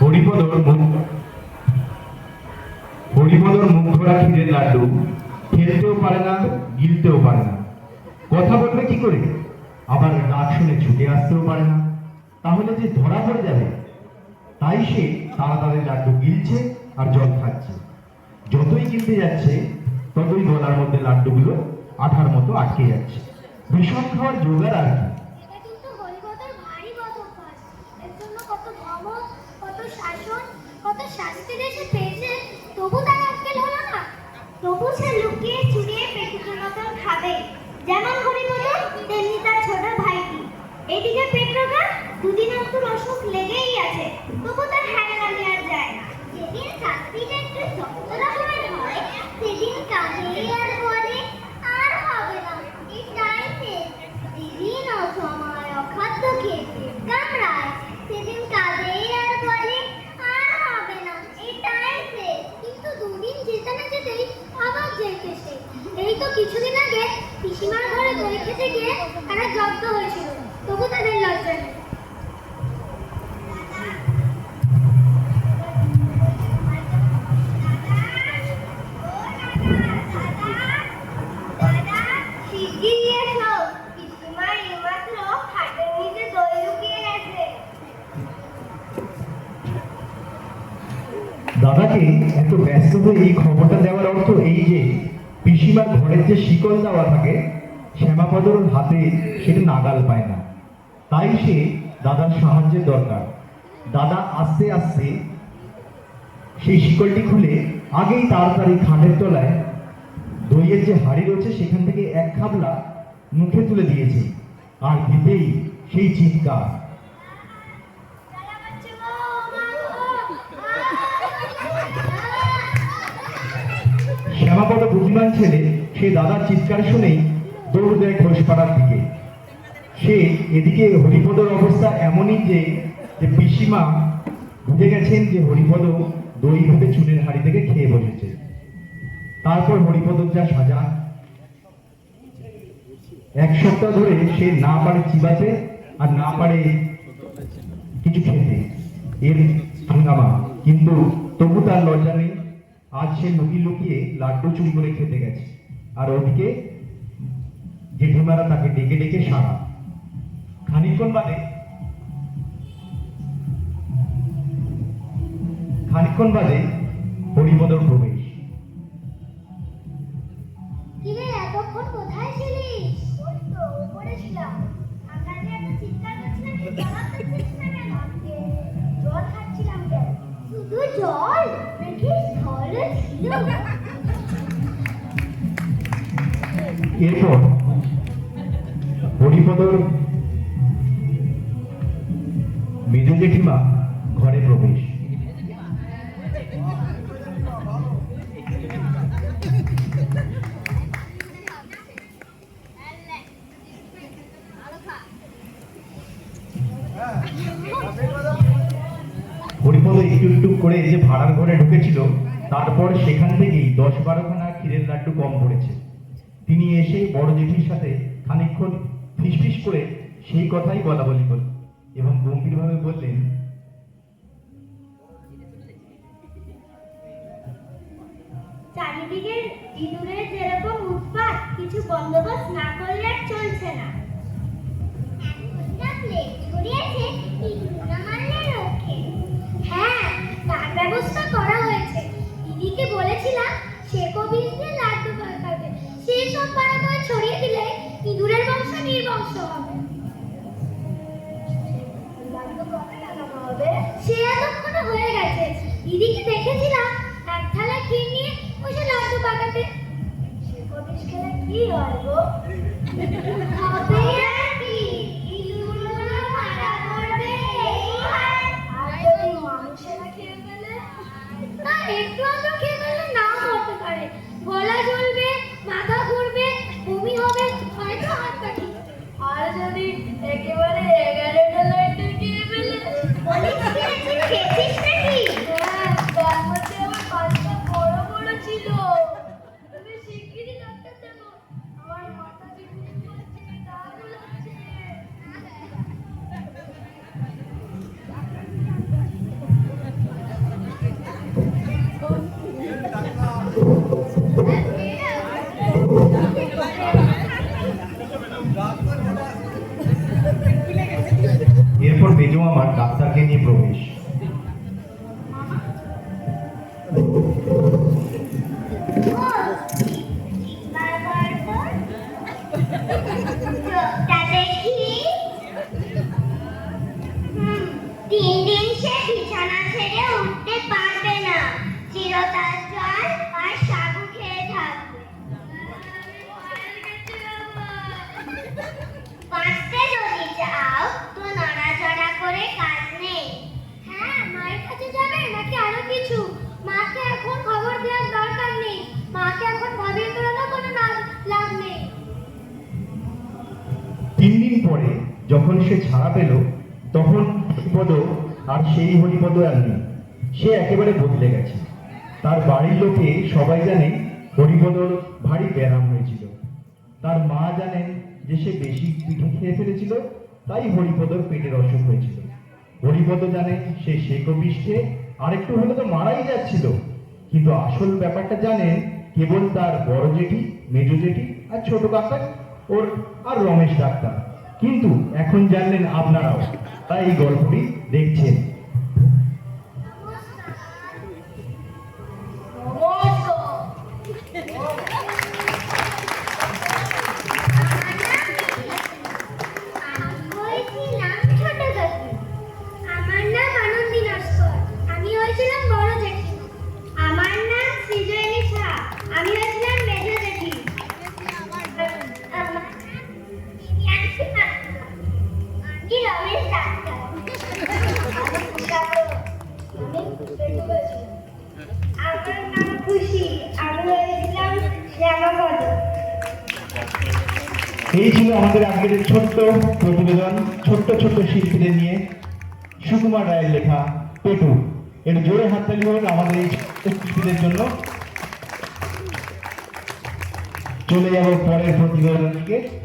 হরিপদর মুখ ধরা ক্ষীরের লাড্ডু খেলতেও পারে না, গিলতেও পারে না, কথা বলবে কি করে, আবার ডাক শুনে ছুটে আসতেও পারে না, তাহলে যে ধরা পড়ে যাবে। তাই সে তাড়াতাড়ি লাড্ডু গিলছে আর জল খাচ্ছে। যতই গিলতে যাচ্ছে ততই গলার মধ্যে লাড্ডুগুলো আঠার মতো আটকে যাচ্ছে। বিষম খাওয়ার জোগাড় আর কি। এটা কিন্তু হরিপদর ভারী বদ অভ্যাস। এর জন্য কত ধমক, কত শাসন, কত শাস্তি দেশে পেয়েছে, তবু তার আক্কেল হলো না। তবু সে লুকিয়ে চুরিয়ে পেটুকের মতন খাবে। যেমন হরিপদ তেমনি তার ছোট ভাইটি। এদিকে পেট্রোকা দুদিন অন্তর অসুখ লেগেই আছে, তবু তার হ্যাংলা নেওয়া যায় না। যেদিন চাকরিটা একটু শক্ত রকমের হয় সেদিন কাঁদে আর বলে আর হবে না, এটাই শেষ। যেদিন অসময় অখাদ্য খেতে কামড়ায় সেদিন কাঁদে আর বলে আর হবে না, এটাই শেষ। কিন্তু দুদিন যেতে না যেতেই আবার যেতে সে। এই তো কিছুদিন আগে পিসিমার ঘরে দই খেতে গিয়ে তারা জব্দ হয়েছিল, তবু তাদের লজ্জা নেই। দাদাকে এত ব্যস্ত হয়ে এই খবরটা দেওয়ার অর্থ এই যে পিসিমার ঘরের যে শিকল দেওয়া থাকে শ্যামাপদর হাতে সেটা নাগাল পায় না। তাই সে দাদার সাহায্যের দরকার। দাদা আস্তে আস্তে সেই শিকলটি খুলে আগেই তাড়াতাড়ি খাটের তলায় দইয়ের যে হাড়ি রয়েছে সেখান থেকে এক খাবলা মুখে তুলে দিয়েছে। আর দিতেই সেই চিৎকার। শ্যামাপদ বুদ্ধিমান ছেলে, সে দাদার চিৎকার শুনেই দৌড় দেয় ঘোষপাড়ার দিকে। সে এদিকে হরিপদর অবস্থা এমনই যে পিসিমা বুঝে গেছেন যে হরিপদ দই ভেবে চুনের হাড়ি থেকে খেয়ে বসেছে। তারপর হরিপদর যা সাজা, এক সপ্তাহ ধরে সে না পারে চিবাতে আর না পারে কিছু খেতে, এর হাঙ্গামা। কিন্তু তবু তার লজ্জা নেই। আজ সে লুকিয়ে লুকিয়ে লাড্ডু চুরি করে খেতে গেছে, আর ওদিকে জেঠিমারা তাকে ডেকে ডেকে সারা। খানিকক্ষণ বাদে হরিপদর প্রবেশ। কিরে এতক্ষণ কোথায় ছিলিস? ওই তো উপরে ছিলাম। আমরা যে এত চিৎকার করছিলাম তুই পালাচ্ছিস না কেন? জল খাচ্ছিলাম কেন? শুধু জল নাকি ঝড়ও ছিল? এরপর হরিপদর মেজো জেঠিমা ঘরে প্রবেশ। হরিপদ একটু একটু করে যে ভাড়ার ঘরে ঢুকেছিল, তারপর সেখান থেকেই 10-12খানা ক্ষীরের লাড্ডু কম পড়েছে। তিনি এসে বড় জেঠির সাথে খানিকক্ষণ ফিসফিস করে সেই কথাই বলা বলি করলেন এবং গম্ভীরভাবে বললেন, চারিদিকে ইঁদুরের যেরকম উৎপাত, কিছু বন্দোবস্ত না করলে আর চলছে না। হ্যাঁ, তার ব্যবস্থা করা হয়েছে। দিদিকে বলেছিলাম সে কবির দিয়ে লাড্ডু পাকাবে। সেই সব পাড়া করে ছড়িয়ে দিলে ইঁদুরের বংশ নির্বংশ হবে। লাড্ডু কবে লাগানো হবে? সে এতক্ষণে হয়ে গেছে। দিদিকে দেখেছিলাম এক থালা ক্ষীর নিয়ে বসে লাড্ডু পাকাতে। সে কবির খেলে কি হয় গো? হবে আর কি, ইঁদুরগুলো মারা পড়বে। আর যদি মানুষেরা খেয়ে ফেলে? না, একটু আধটু খেয়ে ফেলে নাও হতে পারে। গলা জ্বলবে, মাথা ঘুরবে, বমি হবে, হয়তো হাত কাটি। আর যদি একেবারে 11টা লাড্ডু খেয়ে ফেলে? বলিস খেয়েছিস নাকি? হ্যাঁ, তার মধ্যে আমার 5টা বড় বড় ছিল। তুমি শিগগিরই ডাক্তার দেবো, আমার মাথা বিকৃত করছে, গা গোলাচ্ছে। মামার ডাক্তারকে নিয়ে প্রবেশ। চোখটা দেখি। 3 দিন সে বিছানা ছেড়ে উঠতে পারবে না, চিরতার জল আর সাবু খেয়ে থাকবে। বাঁচতে যদি চাও তো নড়াচড়া করে কাজ নেই। হ্যাঁ, মায়ের কাছে যাবে নাকি আরো কিছু? মাকে এখন খবর দেওয়ার দরকার নেই, মাকে এখন ভাবিয়ে তোলানো কোনো লাভ নেই। 3 দিন পরে যখন সে ছাড়া পেল, তখন হরিপদ আর সেই হরিপদ আর নেই। সে একেবারে বদলে গেছে। তার বাড়ির লোকে সবাই জানে হরিপদর ভারী ব্যায়াম হয়েছিল। তার মা জানেন যে সে বেশি পিঠে খেয়ে ফেলেছিল, তাই হরিপদর পেটের অসুখ হয়েছিল। হরিপদ জানে সে শেকবিষ্ঠে আরেকটু হলে তো মারাই যাচ্ছিল, কিন্তু আসল ব্যাপারটা জানেন কেবল তার বড় জেঠি, মেজ জেঠি আর ছোট কাকা ওর আর রমেশ ডাক্তার। কিন্তু এখন জানলেন আপনারাও, তাই এই গল্পটি দেখছেন। আমার নাম আনন্দী নস্কর, আমি হয়েছিলাম বড় জেঠি। আমার নাম সৃজনী ঝা, আমি হয়েছিলাম মেজ জেঠি। আমার নাম দিব্যাংশী পাত্র, আমি রমেশ ডাক্তার। আমার নাম খুশি, আমি হয়েছিলাম শ্যামাপদ। এই ছিল আমাদের আজকের ছোট্ট প্রতিবেদন, ছোট্ট ছোট্ট শিল্পীদের নিয়ে। সুকুমার রায়ের লেখা পেটু। এর জোরে হাততালি হোক আমাদের এই ছোট্ট শিল্পীদের জন্য। চলে যাব পরের প্রতিবেদন দিকে।